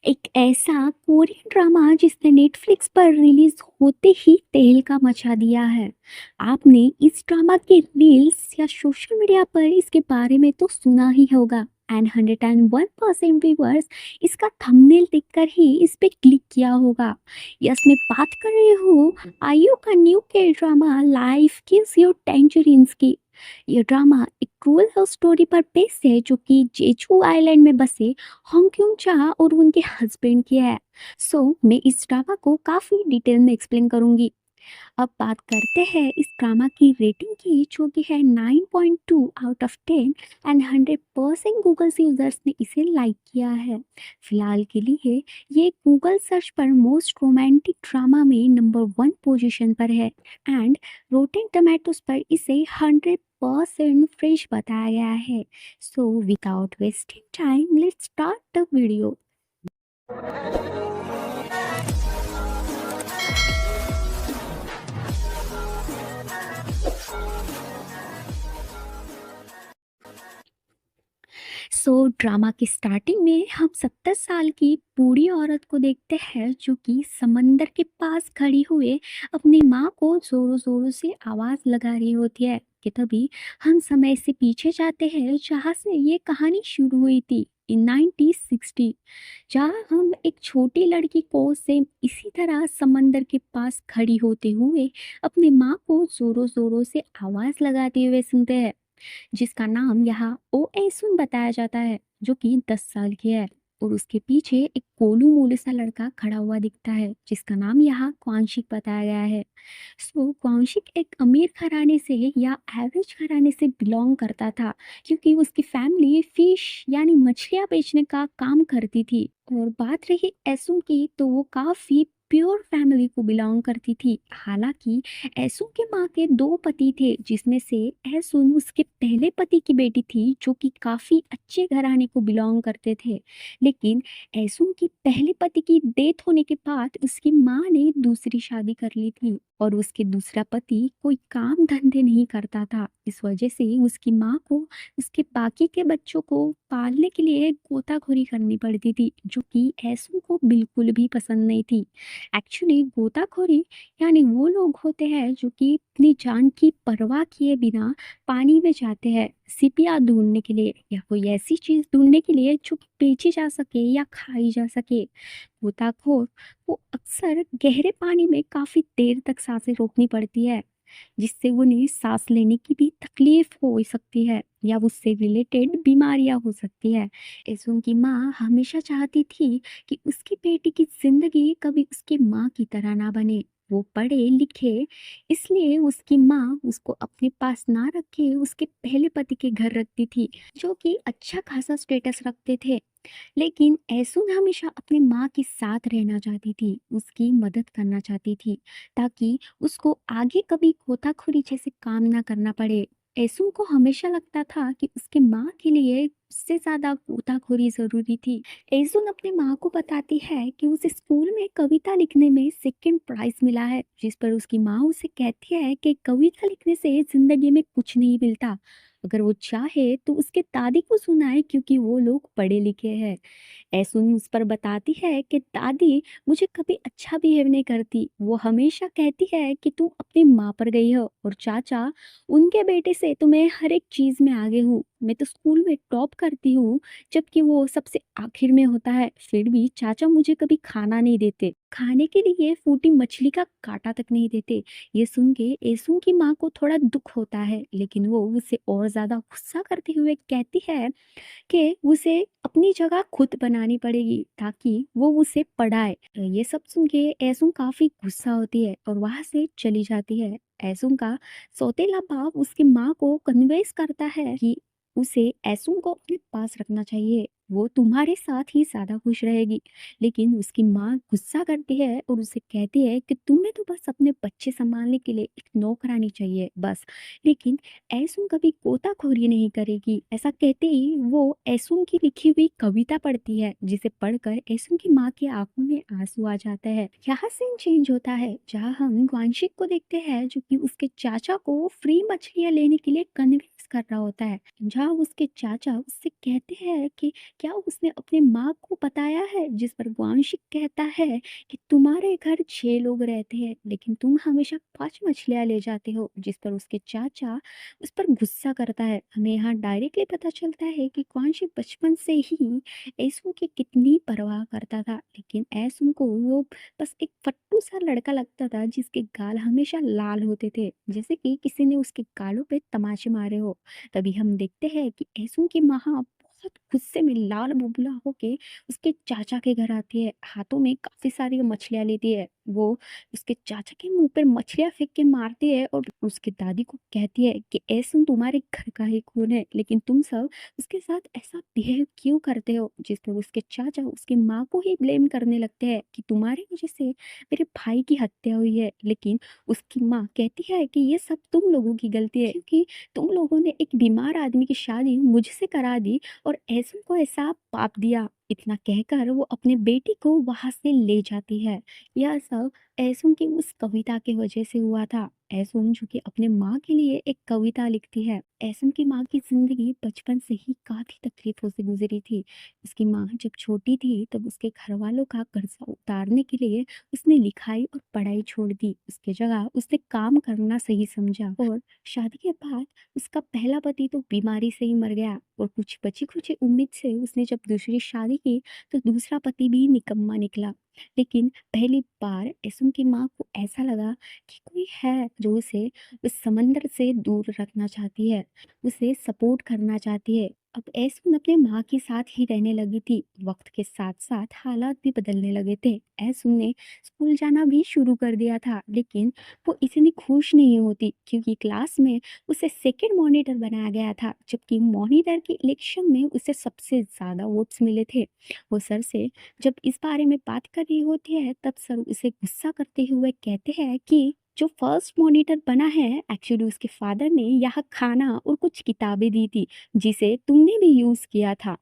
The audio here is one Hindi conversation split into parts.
एक ऐसा कोरियन ड्रामा जिसने नेटफ्लिक्स पर रिलीज होते ही तहलका मचा दिया है। आपने इस ड्रामा के रील्स या सोशल मीडिया पर इसके बारे में तो सुना ही होगा। एंड 101% व्यूअर्स इसका थंबनेल देखकर ही इस पे क्लिक किया होगा। यस, मैं बात कर रही हूँ आयु का न्यू के drama life gives you tangerines की। ये ड्रामा एक ट्रू लव स्टोरी पर बेस्ड है जो कि जेजू आइलैंड में बसे होंग क्योंग चा और उनके हस्बैंड की है। मैं इस ड्रामा को काफ़ी डिटेल में एक्सप्लेन करूंगी। अब बात करते हैं इस ड्रामा की रेटिंग की जो कि है 9.2 आउट ऑफ 10 एंड 100% गूगल से यूजर्स ने इसे लाइक किया है। फिलहाल के लिए ये गूगल सर्च पर मोस्ट रोमांटिक ड्रामा में नंबर 1 पोजीशन पर है। एंड रोटेन टमाटोज पर इसे 100% फ्रेश बताया गया है। Without wasting time let's start the video. Drama की स्टार्टिंग में हम 70 साल की बूढ़ी औरत को देखते हैं जो कि समंदर के पास खड़ी हुए अपनी माँ को जोरों जोरों से आवाज लगा रही होती है कि तभी हम समय से पीछे जाते हैं जहाँ से ये कहानी शुरू हुई थी इन 1960, जहाँ हम एक छोटी लड़की को सेम इसी तरह समंदर के पास खड़ी होते हुए अपनी माँ को जोरों जोरों से आवाज लगाते हुए सुनते हैं, जिसका नाम यहाँ ओ एसुन बताया जाता है जो कि 10 साल की है। और उसके पीछे एक गोलू मोलू सा लड़का खड़ा हुआ दिखता है जिसका नाम यहाँ क्वांशिक बताया गया है। क्वांशिक एक अमीर घराने से या एवरेज घराने से बिलोंग करता था क्योंकि उसकी फैमिली फिश यानी मछलियाँ बेचने का काम करती थी। और बात रही एसुन की तो वो काफी प्योर फैमिली को बिलोंग करती थी। हालांकि ऐसुन के माँ के 2 पति थे जिसमें से ऐसुन उसके पहले पति की बेटी थी जो कि काफी अच्छे घराने को बिलोंग करते थे। लेकिन ऐसुन की पहले पति की डेथ होने के बाद उसकी माँ ने दूसरी शादी कर ली थी और उसके दूसरा पति कोई काम धंधे नहीं करता था। इस वजह से उसकी माँ को उसके बाकी के बच्चों को पालने के लिए गोताखोरी करनी पड़ती थी जो कि ऐसुन को बिल्कुल भी पसंद नहीं थी। एक्चुअली गोताखोरी यानी वो लोग होते हैं जो कि अपनी जान की परवाह किए बिना पानी में जाते हैं सिपिया ढूंढने के लिए या कोई ऐसी चीज ढूंढने के लिए जो कि बेची जा सके या खाई जा सके। गोताखोर को अक्सर गहरे पानी में काफी देर तक सांसें रोकनी पड़ती है जिससे उन्हें सांस लेने की भी तकलीफ हो सकती है या उससे रिलेटेड बीमारियां हो सकती है। ऐसे उनकी माँ हमेशा चाहती थी कि उसकी बेटी की जिंदगी कभी उसकी माँ की तरह ना बने। वो पढ़े लिखे, इसलिए उसकी माँ उसको अपने पास ना रखे उसके पहले पति के घर रखती थी जो कि अच्छा खासा स्टेटस रखते थे। लेकिन ऐसुन हमेशा अपनी माँ के साथ रहना चाहती थी, उसकी मदद करना चाहती थी ताकि उसको आगे कभी गोताखोरी जैसे काम ना करना पड़े। ऐसुन को हमेशा लगता था कि उसकी माँ के लिए उससे ज्यादा गोताखोरी जरूरी थी। ऐसुन अपनी माँ को बताती है कि उसे स्कूल में कविता लिखने में सेकंड प्राइज मिला है, जिस पर उसकी माँ उसे कहती है कि कविता लिखने से जिंदगी में कुछ नहीं मिलता, अगर वो चाहे तो उसके दादी को सुनाए क्योंकि वो लोग पढ़े लिखे हैं। ऐसुन उस पर बताती है कि दादी मुझे कभी अच्छा बिहेव नहीं करती, वो हमेशा कहती है कि तुम अपनी माँ पर गई हो, और चाचा उनके बेटे से तो मैं हर एक चीज में आगे हूँ, मैं तो स्कूल में टॉप करती हूँ जबकि वो सबसे आखिर में होता है, फिर भी चाचा मुझे कभी खाना नहीं देते, खाने के लिए फूटी मछली का कांटा तक नहीं देते। ये सुन के ऐसुन की माँ को थोड़ा दुख होता है लेकिन वो उसे और ज्यादा गुस्सा करते हुए कहती है कि उसे अपनी जगह खुद बनानी पड़ेगी ताकि वो उसे पढ़ाए। ये सब सुन के ऐसुम काफी गुस्सा होती है और वहां से चली जाती है। ऐसुम का सौतेला बाप उसकी माँ को कन्विंस करता है कि उसे ऐसुम को अपने पास रखना चाहिए, वो तुम्हारे साथ ही ज्यादा खुश रहेगी। लेकिन उसकी माँ गुस्सा करती है और उसे कहती है कि तुम्हें तो बस अपने बच्चे संभालने के लिए एक नौकरानी चाहिए बस, लेकिन ऐसुम कभी गोताखोरी नहीं करेगी। ऐसा कहते ही वो ऐसुम की लिखी हुई कविता पढ़ती है जिसे पढ़कर ऐसुम की माँ की आंखों में आंसू आ जाता है। यहाँ सीन चेंज होता है जहाँ हम ग्वांशिक को देखते हैं जो कि उसके चाचा को फ्री मछलियाँ लेने के लिए कन्विंस कर रहा होता है, जहाँ उसके चाचा उससे कहते हैं कि क्या उसने अपने माँ को बताया है? जिस पर गुआंशिक कहता है कि तुम्हारे घर 6 लोग रहते हैं, लेकिन तुम हमेशा 5 मछलियाँ ले जाते हो, जिस पर उसके चाचा उस पर गुस्सा करता है। हमें यहाँ डायरेक्टली पता चलता है कि गुआंशिक बचपन से ही ऐसुम की कितनी परवाह करता था, लेकिन ऐसुम को वो बस एक फट्टू सा लड़का लगता था जिसके गाल हमेशा लाल होते थे, जैसे कि किसी ने उसके गालों पे तमाचे मारे हो। तभी हम देखते हैं कि ऐसुम की माँ बहुत गुस्से में लाल बुबला होके उसके चाचा के घर आती है, हाथों में काफी सारी मछलियां लेती है। वो उसके चाचा के मुंह पर मछलियां फेंक के मारती है और उसकी दादी को कहती है कि ऐसुम तुम्हारे घर का ही खून है, लेकिन तुम सब उसके साथ ऐसा बिहेव क्यों करते हो? जिस पर उसके चाचा उसकी माँ को ही ब्लेम करने लगते हैं कि तुम्हारी वजह से मेरे भाई की हत्या हुई है। लेकिन उसकी माँ कहती है कि ये सब तुम लोगों की गलती है, क्योंकि तुम लोगों ने एक बीमार आदमी की शादी मुझसे करा दी और ऐसम को ऐसा पाप दिया। इतना कहकर वो अपने बेटी को वहां से ले जाती है। यह सब ऐसुम की उस कविता की वजह से हुआ था। ऐसुम जो कि अपने माँ के लिए एक कविता लिखती है। ऐसुम की माँ की जिंदगी बचपन से ही काफी तकलीफों से गुजरी थी। उसकी माँ जब छोटी थी तब उसके घर वालों का कर्जा उतारने के लिए उसने लिखाई और पढ़ाई छोड़ दी। उसके जगह उसने काम करना सही समझा और शादी के बाद उसका पहला पति तो बीमारी से ही मर गया और कुछ बची खुची उम्मीद से उसने जब दूसरी शादी की तो दूसरा पति भी निकम्मा निकला। लेकिन पहली बार ऐसुम की माँ को ऐसा लगा कि कोई है जो उसे उस समंदर से दूर रखना चाहती है, उसे सपोर्ट करना चाहती है। अब ऐसुम अपने माँ के साथ ही रहने लगी थी। वक्त के साथ साथ हालात भी बदलने लगे थे। ऐसुम ने स्कूल जाना भी शुरू कर दिया था, लेकिन वो इतनी खुश नहीं होती क्योंकि क्लास में उसे सेकंड मॉनिटर बनाया गया था, जबकि मॉनिटर के इलेक्शन में उसे सबसे ज्यादा वोट्स मिले थे। वो सर से जब इस बारे में बात कर रही होती है तब सर उसे गुस्सा करते हुए कहते हैं कि जो फर्स्ट मॉनिटर बना है एक्चुअली उसके फादर ने यहाँ खाना और कुछ किताबें दी थी जिसे तुमने भी यूज किया था,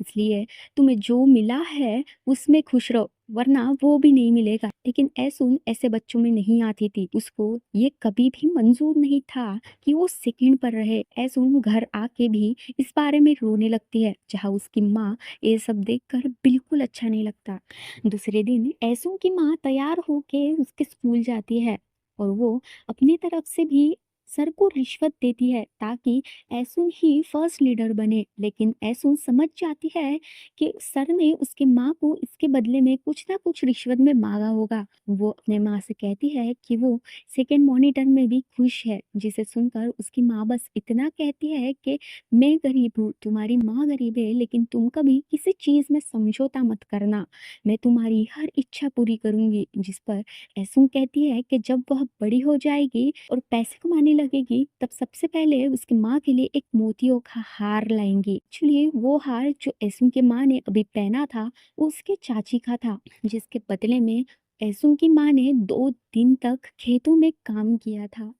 इसलिए तुम्हें जो मिला है उसमें खुश रहो, वरना वो भी नहीं मिलेगा। लेकिन ऐसुन ऐसे बच्चों में नहीं आती थी। उसको ये कभी भी मंजूर नहीं था कि वो सेकंड पर रहे। ऐसुन घर आके भी इस बारे में रोने लगती है, जहाँ उसकी माँ ये सब देखकर बिल्कुल अच्छा नहीं लगता। दूसरे दिन ऐसुन की माँ तैयार होके उसके स्कूल जाती है और वो अपनी तरफ से भी सर को रिश्वत देती है ताकि ऐसुन ही फर्स्ट लीडर बने। लेकिन ऐसुन समझ जाती है कि सर ने उसके माँ को इसके बदले में कुछ ना कुछ रिश्वत में मांगा होगा। वो अपने माँ से कहती है कि वो सेकंड मॉनिटर में भी खुश है, जिसे सुनकर उसकी माँ बस इतना कहती है कि मैं गरीब हूँ, तुम्हारी माँ गरीब है, लेकिन तुम कभी किसी चीज में समझौता मत करना, मैं तुम्हारी हर इच्छा पूरी करूंगी। जिस पर ऐसुन कहती है कि जब वह बड़ी हो जाएगी और पैसे कमाने लगेगी तब सबसे पहले उसकी माँ के लिए एक मोतियों का हार लाएंगी। एक्चुअली वो हार जो ऐसुन की माँ ने अभी पहना था वो उसके चाची का था, जिसके बदले में ऐसुन की माँ ने 2 दिन तक खेतों में काम किया था।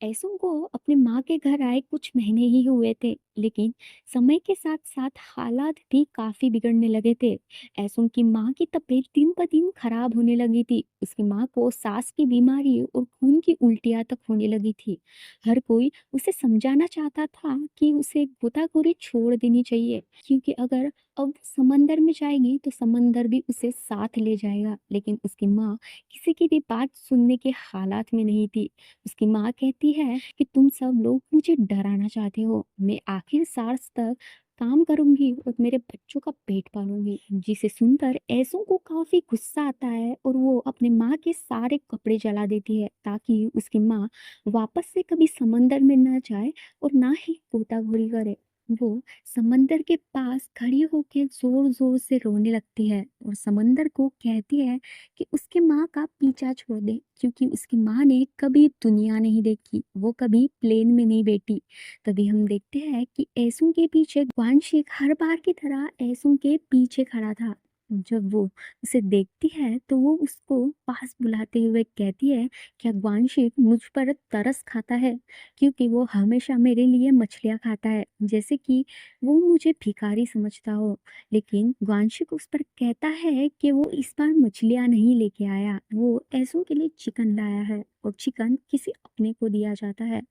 ऐसुम को अपने माँ के घर आए कुछ महीने ही हुए थे, लेकिन समय के साथ साथ हालात भी काफी बिगड़ने लगे थे। ऐसुम की माँ की तबीयत दिन ब दिन खराब होने लगी थी। उसकी माँ को सांस की बीमारी और खून की उल्टियाँ तक होने लगी थी। हर कोई उसे समझाना चाहता था कि उसे गोताखोरी छोड़ देनी चाहिए, क्योंकि अगर अब समंदर में जाएगी तो समंदर भी उसे साथ ले जाएगा। लेकिन उसकी माँ किसी की भी बात सुनने के हालात में नहीं थी। उसकी माँ कहती है कि तुम सब लोग मुझे डराना चाहते हो, मैं आखिर सांस तक काम करूंगी और मेरे बच्चों का पेट पालूंगी। जिसे सुनकर ऐसों को काफी गुस्सा आता है और वो अपने माँ के सारे कपड़े जला देती है ताकि उसकी माँ वापस से कभी समंदर में न जाए और ना ही गोताखोरी करे। वो समंदर के पास खड़ी होकर जोर जोर से रोने लगती है और समंदर को कहती है कि उसकी माँ का पीछा छोड़ दे, क्योंकि उसकी माँ ने कभी दुनिया नहीं देखी, वो कभी प्लेन में नहीं बैठी। तभी हम देखते हैं कि ऐसुं के पीछे वांशिक हर बार की तरह ऐसुं के पीछे खड़ा था। जब वो उसे देखती है तो वो उसको पास बुलाते हुए कहती है, क्या ग्वानशिक मुझ पर तरस खाता है? क्योंकि वो हमेशा मेरे लिए मछलियाँ खाता है, जैसे कि वो मुझे भिखारी समझता हो। लेकिन ग्वानशिक उस पर कहता है कि वो इस बार मछलियाँ नहीं लेके आया, वो ऐसों के लिए चिकन लाया है और चिकन किसी अपने को दिया जाता है।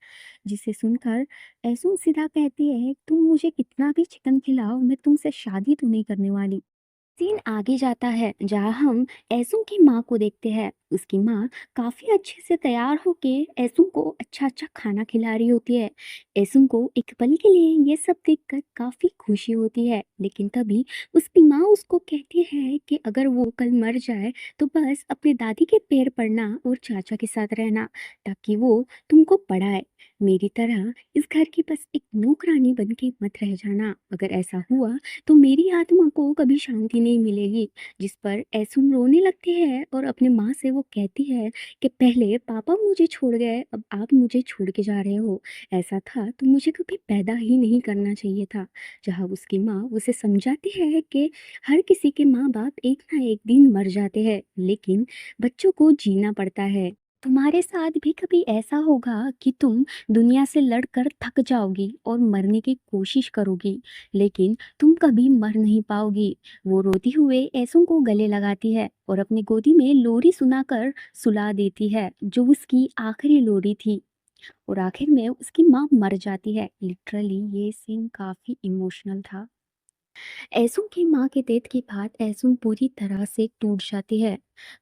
जिसे सुनकर ऐसो सीधा कहती है, तुम मुझे कितना भी चिकन खिलाओ, मैं तुमसे शादी तो नहीं करने वाली। सीन आगे जाता है जहाँ हम ऐसू की माँ को देखते हैं। उसकी माँ काफी अच्छे से तैयार होके ऐसू को अच्छा अच्छा खाना खिला रही होती है। ऐसू को एक पल के लिए ये सब देखकर काफी खुशी होती है, लेकिन तभी उसकी माँ उसको कहती है कि अगर वो कल मर जाए तो बस अपने दादी के पैर पड़ना और चाचा के साथ रहना, ताकि वो तुमको पढ़ाए। मेरी तरह इस घर की बस एक नौकरानी बन के मत रह जाना। अगर ऐसा हुआ तो मेरी आत्मा को कभी शांति नहीं मिलेगी। जिस पर ऐसुम रोने लगती है और अपने माँ से वो कहती है कि पहले पापा मुझे छोड़ गए, अब आप मुझे छोड़ के जा रहे हो। ऐसा था तो मुझे कभी पैदा ही नहीं करना चाहिए था। जहाँ उसकी माँ उसे समझाती है कि हर किसी के माँ बाप एक ना एक दिन मर जाते हैं, लेकिन बच्चों को जीना पड़ता है। तुम्हारे साथ भी कभी ऐसा होगा कि तुम दुनिया से लड़कर थक जाओगी और मरने की कोशिश करोगी, लेकिन तुम कभी मर नहीं पाओगी। वो रोती हुए ऐसों को गले लगाती है और अपनी गोदी में लोरी सुनाकर सुला देती है, जो उसकी आखिरी लोरी थी। और आखिर में उसकी माँ मर जाती है। लिटरली ये सीन काफी इमोशनल था। ऐसुम की माँ के डेथ के बाद ऐसुम पूरी तरह से टूट जाती है।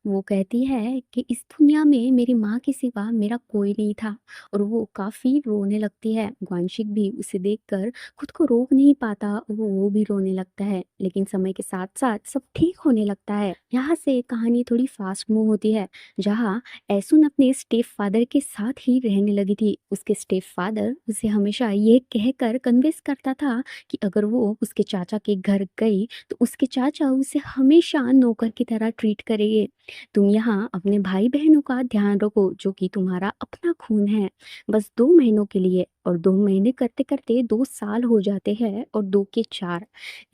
वो कहती है कि इस दुनिया में मेरी माँ के सिवा मेरा कोई नहीं था, और वो काफ़ी रोने लगती है। ग्वानशिक भी उसे देखकर खुद को रोक नहीं पाता और वो भी रोने लगता है। लेकिन समय के साथ साथ सब ठीक होने लगता है। यहाँ से कहानी थोड़ी फास्ट मूव होती है, जहाँ ऐसुन अपने स्टेप फादर के साथ ही रहने लगी थी। उसके स्टेप फादर उसे हमेशा ये कहकर कन्विंस करता था कि अगर वो उसके चाचा के घर गई तो उसके चाचा उसे हमेशा नौकर की तरह ट्रीट करेंगे। तुम यहाँ अपने भाई बहनों का ध्यान रखो, जो कि तुम्हारा अपना खून है। बस 2 महीनों के लिए। और 2 महीने करते करते 2 साल हो जाते हैं और 2 के 4।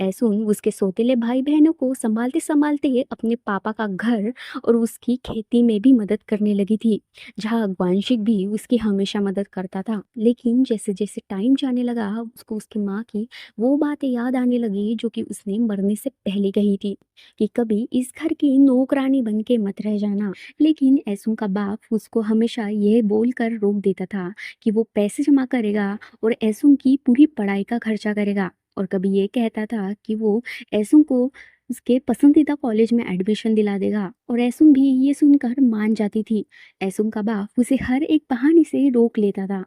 ऐसुन उसके सौतेले भाई बहनों को संभालते संभालते अपने पापा का घर और उसकी खेती में भी मदद करने लगी थी, जहाँ ग्वानशिक भी उसकी हमेशा मदद करता था। लेकिन जैसे जैसे टाइम जाने लगा, उसको उसकी माँ की वो बातें याद आने लगी जो कि उसने मरने से पहले कही थी, कि कभी इस घर की नौकरानी बन के मत रह जाना। लेकिन ऐसों का बाप उसको हमेशा यह बोलकर रोक देता था कि वो पैसे जमा करेगा और ऐसों की पूरी पढ़ाई का खर्चा करेगा। और कभी ये कहता था कि वो ऐसों को उसके पसंदीदा कॉलेज में एडमिशन दिला देगा, और ऐसुम भी ये सुनकर मान जाती थी। ऐसुम का बाप उसे हर एक बहाने से रोक लेता था।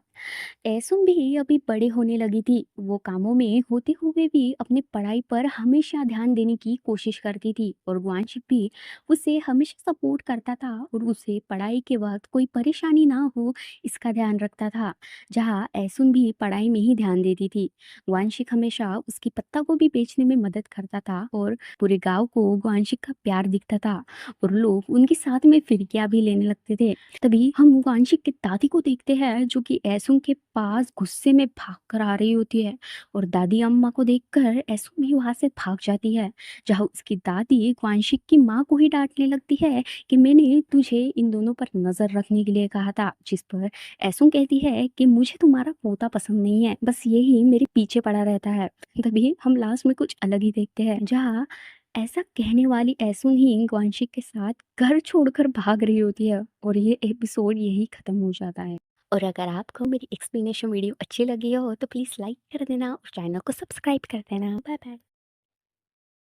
ऐसुम भी अभी बड़े होने लगी थी। वो कामों में होते हुए भी अपनी पढ़ाई पर हमेशा ध्यान देने की कोशिश करती थी, और वांशिक भी उसे हमेशा सपोर्ट करता था और उसे पढ़ाई के वक्त कोई परेशानी ना हो इसका ध्यान रखता था। जहाँ ऐसुम भी पढ़ाई में ही ध्यान देती थी, वांशिक हमेशा उसकी पत्ता गोभी बेचने में मदद करता था और पूरे गांव को वांशिक का प्यार दिखता था और लोग उनके साथ में फिरकियां भी लेने लगते थे। तभी हम वांशिक की दादी को देखते हैं, जो कि ऐसुम के पास गुस्से में भाग कर आ रही होती है, और दादी अम्मा को देखकर ऐसुम भी वहां से भाग जाती है। जहाँ उसकी दादी वांशिक की माँ को ही डांटने लगती है कि मैंने तुझे इन दोनों पर नजर रखने के लिए कहा था। जिस पर ऐसुम कहती है कि मुझे तुम्हारा पोता पसंद नहीं है, बस यही मेरे पीछे पड़ा रहता है। तभी हम लास्ट में कुछ अलग ही देखते हैं, जहाँ ऐसा कहने वाली ऐसुन ही ग्वानशिक के साथ घर छोड़कर भाग रही होती है, और ये एपिसोड यही खत्म हो जाता है। और अगर आपको मेरी एक्सप्लेनेशन वीडियो अच्छी लगी हो तो प्लीज़ लाइक कर देना और चैनल को सब्सक्राइब कर देना। Bye bye.